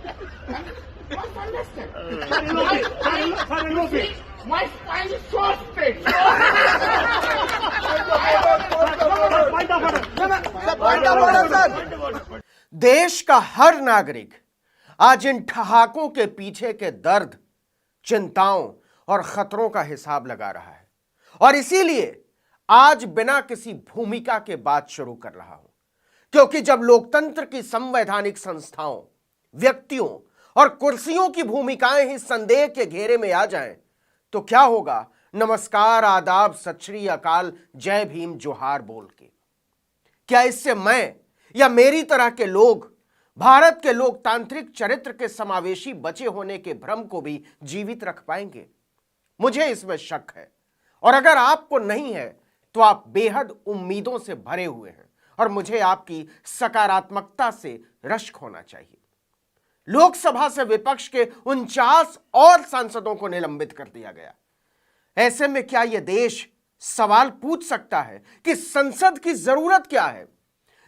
Must understand. My spine is so straight. देश का हर नागरिक आज इन ठहाकों के पीछे के दर्द, चिंताओं और खतरों का हिसाब लगा रहा है और इसीलिए आज बिना किसी भूमिका के बात शुरू कर रहा हूं, क्योंकि जब लोकतंत्र की संवैधानिक संस्थाओं, व्यक्तियों और कुर्सियों की भूमिकाएं ही संदेह के घेरे में आ जाएं, तो क्या होगा नमस्कार, आदाब, सत श्री अकाल, जय भीम, जोहार बोल के? क्या इससे मैं या मेरी तरह के लोग भारत के लोकतांत्रिक चरित्र के समावेशी बचे होने के भ्रम को भी जीवित रख पाएंगे? मुझे इसमें शक है, और अगर आपको नहीं है तो आप बेहद उम्मीदों से भरे हुए हैं और मुझे आपकी सकारात्मकता से रश्क होना चाहिए। लोकसभा से विपक्ष के 49 और सांसदों को निलंबित कर दिया गया। ऐसे में क्या यह देश सवाल पूछ सकता है कि संसद की जरूरत क्या है,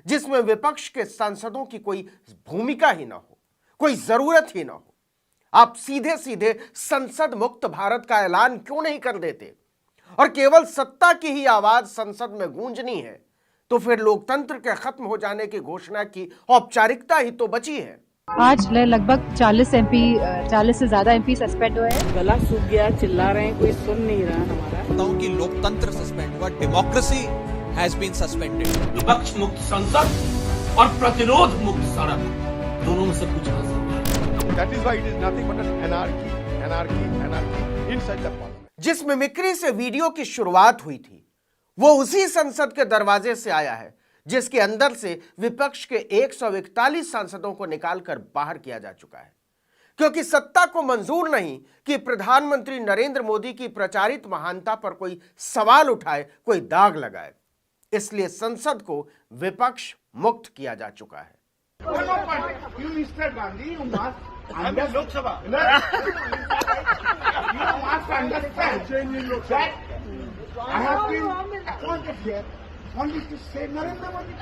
जिसमें विपक्ष के सांसदों की कोई भूमिका ही ना हो, कोई जरूरत ही ना हो? आप सीधे सीधे संसद मुक्त भारत का ऐलान क्यों नहीं कर देते और केवल सत्ता की ही आवाज संसद में गूंजनी है? तो फिर लोकतंत्र के खत्म हो जाने की घोषणा की औपचारिकता ही तो बची है। आज लगभग 40 से ज्यादा एमपी सस्पेंड हुए हैं। गला सूख गया, चिल्ला रहे हैं, कोई सुन नहीं रहा हमारा। कि लोकतंत्र सस्पेंड हुआ, डेमोक्रेसी हैज बीन सस्पेंडेड। विपक्ष मुक्त संसद और प्रतिरोध मुक्त सड़क, दोनों में से कुछ ना सकता। That is why it is nothing but an anarchy inside the parliament. जिस मिमिक्री से वीडियो की शुरुआत हुई थी वो उसी संसद के दरवाजे से आया है जिसके अंदर से विपक्ष के 141 सांसदों को निकालकर बाहर किया जा चुका है, क्योंकि सत्ता को मंजूर नहीं कि प्रधानमंत्री नरेंद्र मोदी की प्रचारित महानता पर कोई सवाल उठाए, कोई दाग लगाए। इसलिए संसद को विपक्ष मुक्त किया जा चुका है। You, Mr. Gandhi, you must understand. Loksaha. You must understand that I have been appointed here only to say Narendra Modi.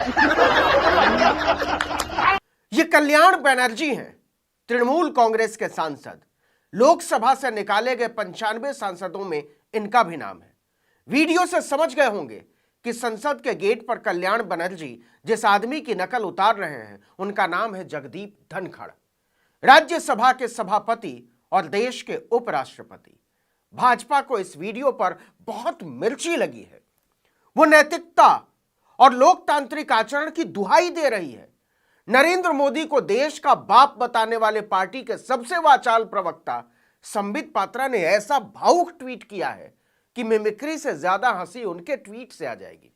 ये कल्याण बनर्जी हैं, तृणमूल कांग्रेस के सांसद। लोकसभा से निकाले गए 95 सांसदों में इनका भी नाम है। वीडियो से समझ गए होंगे कि संसद के गेट पर कल्याण बनर्जी जिस आदमी की नकल उतार रहे हैं उनका नाम है जगदीप धनखड़, राज्यसभा के सभापति और देश के उपराष्ट्रपति। भाजपा को इस वीडियो पर बहुत मिर्ची लगी है। वो नैतिकता और लोकतांत्रिक आचरण की दुहाई दे रही है। नरेंद्र मोदी को देश का बाप बताने वाले पार्टी के सबसे वाचाल प्रवक्ता संबित पात्रा ने ऐसा भावुक ट्वीट किया है कि मिमिक्री से ज्यादा हंसी उनके ट्वीट से आ जाएगी।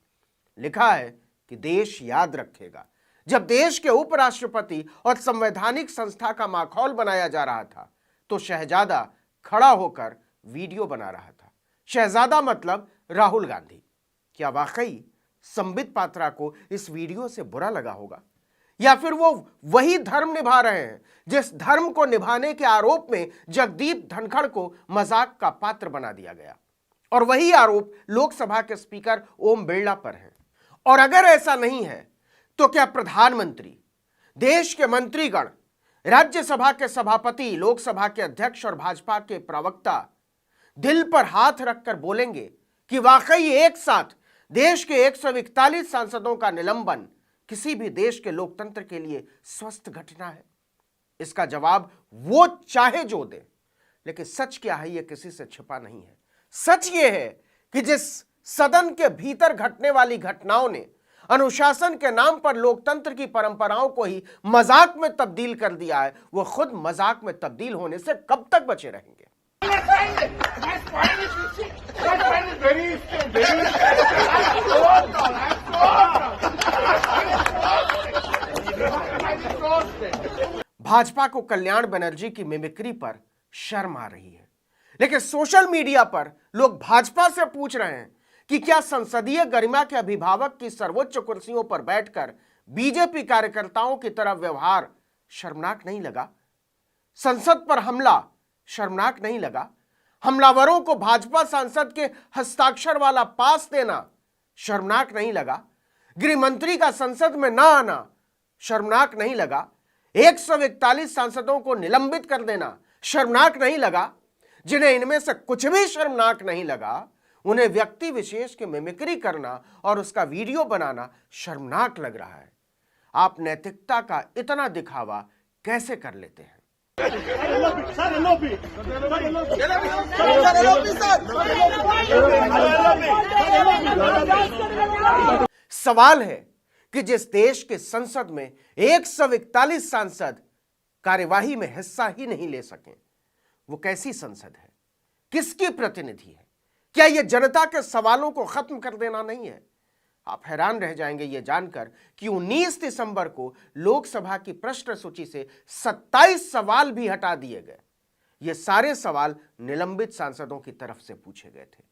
लिखा है कि देश याद रखेगा, जब देश के उपराष्ट्रपति और संवैधानिक संस्था का माखौल बनाया जा रहा था तो शहजादा खड़ा होकर वीडियो बना रहा था। शहजादा मतलब राहुल गांधी। क्या वाकई संबित पात्रा को इस वीडियो से बुरा लगा होगा, या फिर वो वही धर्म निभा रहे हैं जिस धर्म को निभाने के आरोप में जगदीप धनखड़ को मजाक का पात्र बना दिया गया, और वही आरोप लोकसभा के स्पीकर ओम बिरला पर है? और अगर ऐसा नहीं है तो क्या प्रधानमंत्री, देश के मंत्रीगण, राज्यसभा के सभापति, लोकसभा के अध्यक्ष और भाजपा के प्रवक्ता दिल पर हाथ रखकर बोलेंगे कि वाकई एक साथ देश के 141 सांसदों का निलंबन किसी भी देश के लोकतंत्र के लिए स्वस्थ घटना है? इसका जवाब वो चाहे जो दे, लेकिन सच क्या है यह किसी से छिपा नहीं है। सच ये है कि जिस सदन के भीतर घटने वाली घटनाओं ने अनुशासन के नाम पर लोकतंत्र की परंपराओं को ही मजाक में तब्दील कर दिया है, वो खुद मजाक में तब्दील होने से कब तक बचे रहेंगे? My spine is very Bhajpa को कल्याण बनर्जी की मिमिक्री पर शर्म आ रही है, लेकिन सोशल मीडिया पर लोग भाजपा से पूछ रहे हैं कि क्या संसदीय गरिमा के अभिभावक की सर्वोच्च कुर्सियों पर बैठकर बीजेपी कार्यकर्ताओं की तरह व्यवहार शर्मनाक नहीं लगा? संसद पर हमला शर्मनाक नहीं लगा? हमलावरों को भाजपा सांसद के हस्ताक्षर वाला पास देना शर्मनाक नहीं लगा? गृह मंत्री का संसद में ना आना शर्मनाक नहीं लगा? 141 सांसदों को निलंबित कर देना शर्मनाक नहीं लगा? जिन्हें इनमें से कुछ भी शर्मनाक नहीं लगा, उन्हें व्यक्ति विशेष की मिमिक्री करना और उसका वीडियो बनाना शर्मनाक लग रहा है। आप नैतिकता का इतना दिखावा कैसे कर लेते हैं? सवाल है कि जिस देश के संसद में 141 सांसद कार्यवाही में हिस्सा ही नहीं ले सके, वो कैसी संसद है? किसकी प्रतिनिधि है? क्या यह जनता के सवालों को खत्म कर देना नहीं है? आप हैरान रह जाएंगे यह जानकर कि 19 दिसंबर को लोकसभा की प्रश्न सूची से 27 सवाल भी हटा दिए गए। ये सारे सवाल निलंबित सांसदों की तरफ से पूछे गए थे।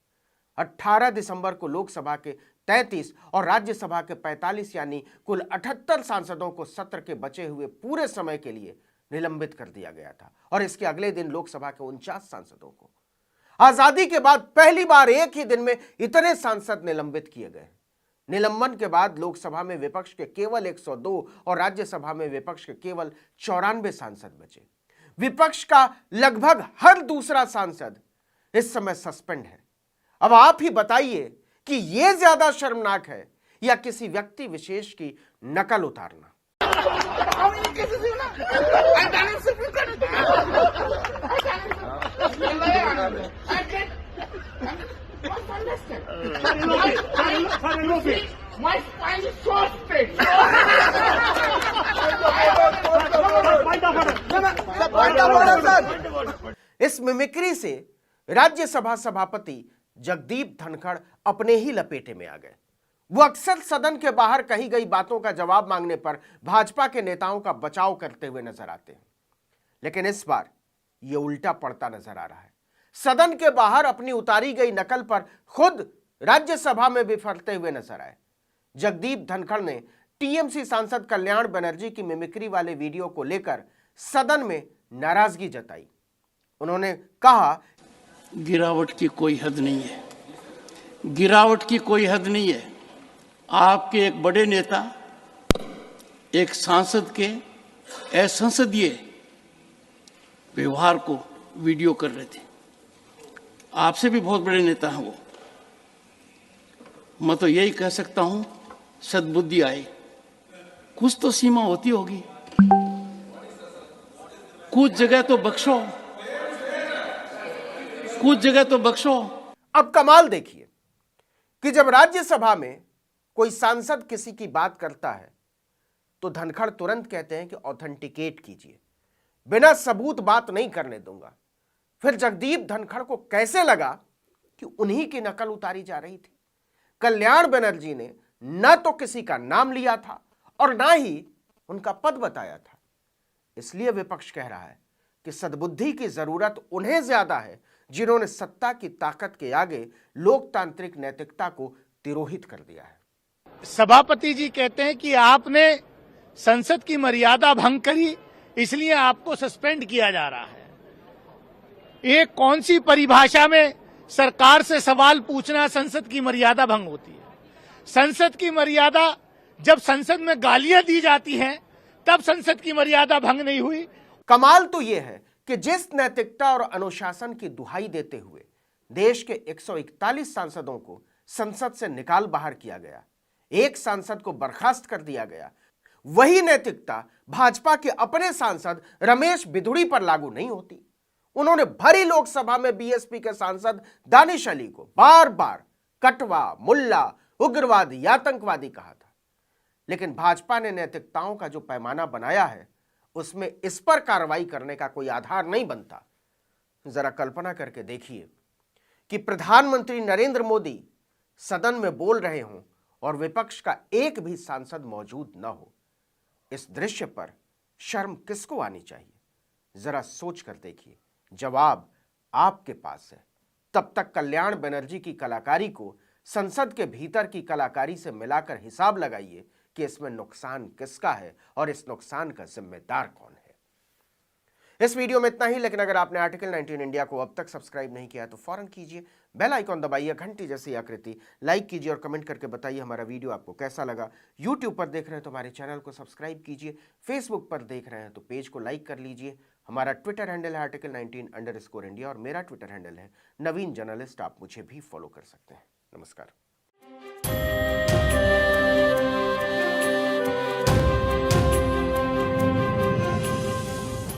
18 दिसंबर को लोकसभा के 33 और राज्यसभा के 45 यानी कुल 78 सांसदों को सत्र के बचे हुए पूरे समय के लिए निलंबित कर दिया गया था और इसके अगले दिन लोकसभा के 49 सांसदों को। आजादी के बाद पहली बार एक ही दिन में इतने सांसद निलंबित किए गए। निलंबन के बाद लोकसभा में विपक्ष के केवल 102 और राज्यसभा में विपक्ष के केवल 94 सांसद बचे। विपक्ष का लगभग हर दूसरा सांसद इस समय सस्पेंड है। अब आप ही बताइए कि यह ज्यादा शर्मनाक है या किसी व्यक्ति विशेष की नकल उतारना? My spine is so straight. इस मिमिक्री से राज्यसभा सभापति जगदीप धनखड़ अपने ही लपेटे में आ गए। वो अक्सर सदन के बाहर कही गई बातों का जवाब मांगने पर भाजपा के नेताओं का बचाव करते हुए नजर आते हैं, लेकिन इस बार ये उल्टा पड़ता नजर आ रहा है। सदन के बाहर अपनी उतारी गई नकल पर खुद राज्यसभा में बिफरते हुए नजर आए। जगदीप धनखड़ ने टीएमसी सांसद कल्याण बनर्जी की मिमिक्री वाले वीडियो को लेकर सदन में नाराजगी जताई। उन्होंने कहा, गिरावट की कोई हद नहीं है, गिरावट की कोई हद नहीं है। आपके एक बड़े नेता एक सांसद के असंसदीय व्यवहार को वीडियो कर रहे थे। आपसे भी बहुत बड़े नेता हैं वो। मैं तो यही कह सकता हूं, सद्बुद्धि आए। कुछ तो सीमा होती होगी, कुछ जगह तो बख्शो, कुछ जगह तो बख्शो। अब कमाल देखिए कि जब राज्यसभा में कोई सांसद किसी की बात करता है तो धनखड़ तुरंत कहते हैं कि ऑथेंटिकेट कीजिए, बिना सबूत बात नहीं करने दूंगा। फिर जगदीप धनखड़ को कैसे लगा कि उन्हीं की नकल उतारी जा रही थी? कल्याण बनर्जी ने न तो किसी का नाम लिया था और ना ही उनका पद बताया था। इसलिए विपक्ष कह रहा है कि सद्बुद्धि की जरूरत उन्हें ज्यादा है जिन्होंने सत्ता की ताकत के आगे लोकतांत्रिक नैतिकता को तिरोहित कर दिया है। सभापति जी कहते हैं कि आपने संसद की मर्यादा भंग करी, इसलिए आपको सस्पेंड किया जा रहा है। ये कौन सी परिभाषा में सरकार से सवाल पूछना संसद की मर्यादा भंग होती है? संसद की मर्यादा जब संसद में गालियां दी जाती हैं तब संसद की मर्यादा भंग नहीं हुई। कमाल तो यह है कि जिस नैतिकता और अनुशासन की दुहाई देते हुए देश के 141 सांसदों को संसद से निकाल बाहर किया गया, एक सांसद को बर्खास्त कर दिया गया, वही नैतिकता भाजपा के अपने सांसद रमेश बिधुड़ी पर लागू नहीं होती। उन्होंने भरी लोकसभा में बीएसपी के सांसद दानिश अली को बार बार कटवा, मुल्ला, उग्रवादी, आतंकवादी कहा था। लेकिन भाजपा ने नैतिकताओं का जो पैमाना बनाया है उसमें इस पर कार्रवाई करने का कोई आधार नहीं बनता। जरा कल्पना करके देखिए कि प्रधानमंत्री नरेंद्र मोदी सदन में बोल रहे हों और विपक्ष का एक भी सांसद मौजूद न हो। इस दृश्य पर शर्म किसको आनी चाहिए? जरा सोच कर देखिए, जवाब आपके पास है। तब तक कल्याण बनर्जी की कलाकारी को संसद के भीतर की कलाकारी से मिलाकर हिसाब लगाइए कि इसमें नुकसान किसका है और इस नुकसान का जिम्मेदार कौन है। इस वीडियो में इतना ही, लेकिन अगर आपने आर्टिकल 19 इंडिया को अब तक सब्सक्राइब नहीं किया तो फौरन कीजिए, बेल आइकॉन दबाइए, घंटी जैसी आकृति लाइक कीजिए और कमेंट करके बताइए हमारा वीडियो आपको कैसा लगा। यूट्यूब पर देख रहे हैं तो हमारे चैनल को सब्सक्राइब कीजिए, फेसबुक पर देख रहे हैं तो पेज को लाइक कर लीजिए। हमारा ट्विटर हैंडल है आर्टिकल 19_India और मेरा ट्विटर हैंडल है नवीन जर्नलिस्ट। आप मुझे भी फॉलो कर सकते हैं। नमस्कार।